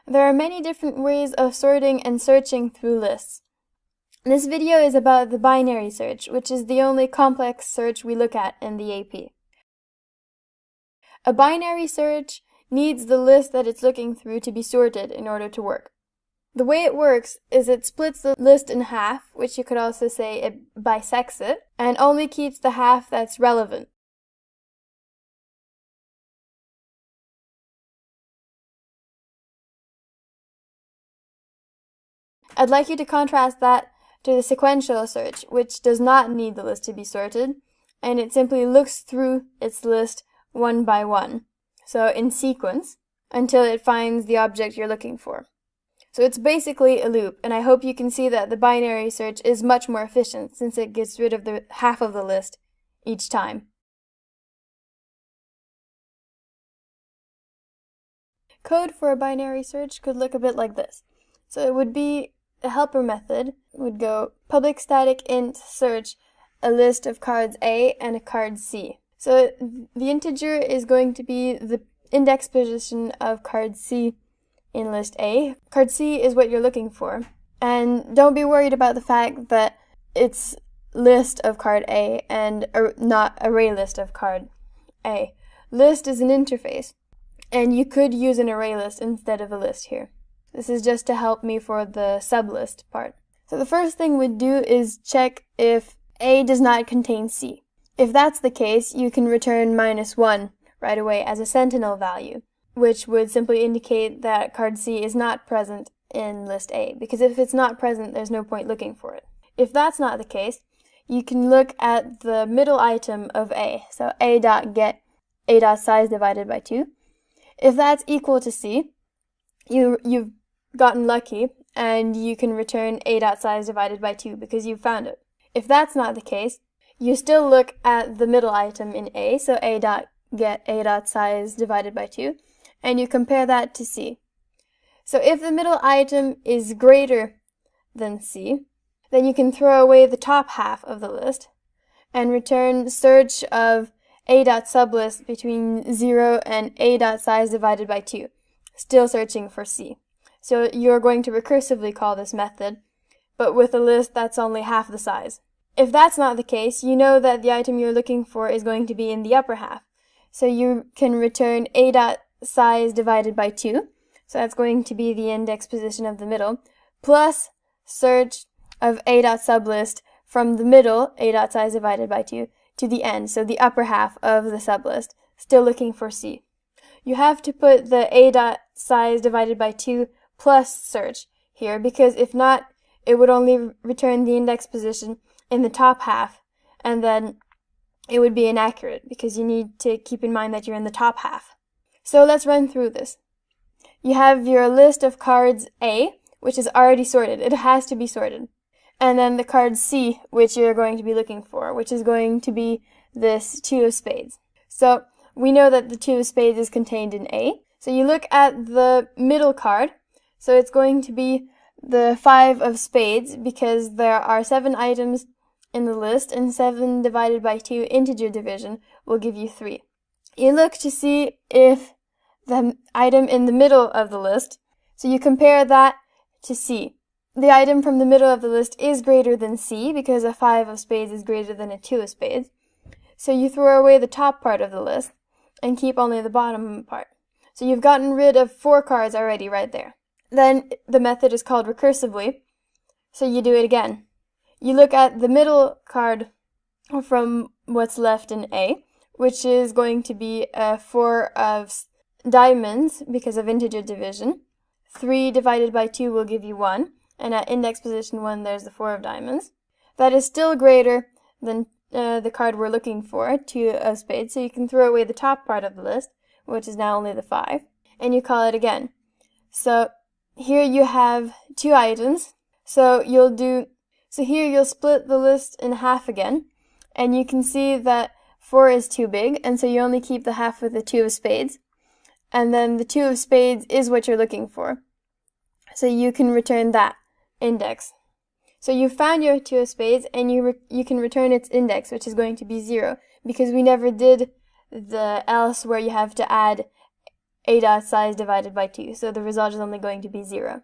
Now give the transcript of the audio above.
There are many different ways of sorting and searching through lists. This video is about the binary search, which is the only complex search we look at in the AP. A binary search needs the list that it's looking through to be sorted in order to work. The way it works is it splits the list in half, which you could also say it bisects it, and only keeps the half that's relevant. I'd like you to contrast that to the sequential search, which does not need the list to be sorted, and it simply looks through its list one by one, so in sequence, until it finds the object you're looking for. So it's basically a loop, and I hope you can see that the binary search is much more efficient since it gets rid of the half of the list each time. Code for a binary search could look a bit like this. So it would be a helper method would go public static int search a list of cards A and a card C. So the integer is going to be the index position of card C in list A. Card C is what you're looking for. And don't be worried about the fact that it's list of card A and not array list of card A. List is an interface, and you could use an array list instead of a list here. This is just to help me for the sublist part. So the first thing we'd do is check if A does not contain C. If that's the case, you can return -1 right away as a sentinel value, which would simply indicate that card C is not present in list A, because if it's not present, there's no point looking for it. If that's not the case, you can look at the middle item of A, so A.get A.size divided by 2. If that's equal to C, you've gotten lucky, and you can return A.size divided by 2 because you've found it. If that's not the case, you still look at the middle item in A, so A.get A.size divided by 2, and you compare that to C. So if the middle item is greater than C, then you can throw away the top half of the list and return search of A.sublist between 0 and A.size divided by 2, still searching for C. So you're going to recursively call this method, but with a list that's only half the size. If that's not the case, you know that the item you're looking for is going to be in the upper half. So you can return A.size divided by 2, so that's going to be the index position of the middle, plus search of A.sublist from the middle, A.size divided by 2, to the end, so the upper half of the sublist, still looking for C. You have to put the A.size divided by 2 plus search here, because if not, it would only return the index position in the top half, and then it would be inaccurate, because you need to keep in mind that you're in the top half. So let's run through this. You have your list of cards A, which is already sorted. It has to be sorted. And then the card C, which you're going to be looking for, which is going to be this 2 of spades. So we know that the 2 of spades is contained in A. So you look at the middle card. So it's going to be the 5 of spades, because there are 7 items in the list, and 7 divided by 2 integer division will give you 3. You look to see if the item in the middle of the list, so you compare that to C. The item from the middle of the list is greater than C, because a 5 of spades is greater than a 2 of spades. So you throw away the top part of the list and keep only the bottom part. So you've gotten rid of 4 cards already right there. Then the method is called recursively, so you do it again. You look at the middle card from what's left in A, which is going to be 4 of diamonds because of integer division. 3 divided by 2 will give you 1, and at index position 1 there's the 4 of diamonds. That is still greater than the card we're looking for, 2 of spades, so you can throw away the top part of the list, which is now only the 5, and you call it again. So here you have 2 items, so here you'll split the list in half again, and you can see that 4 is too big, and so you only keep the half with the 2 of spades, and then the 2 of spades is what you're looking for, so you can return that index. So you found your 2 of spades, and you can return its index, which is going to be 0, because we never did the else where you have to add a dot size divided by 2, so the result is only going to be 0.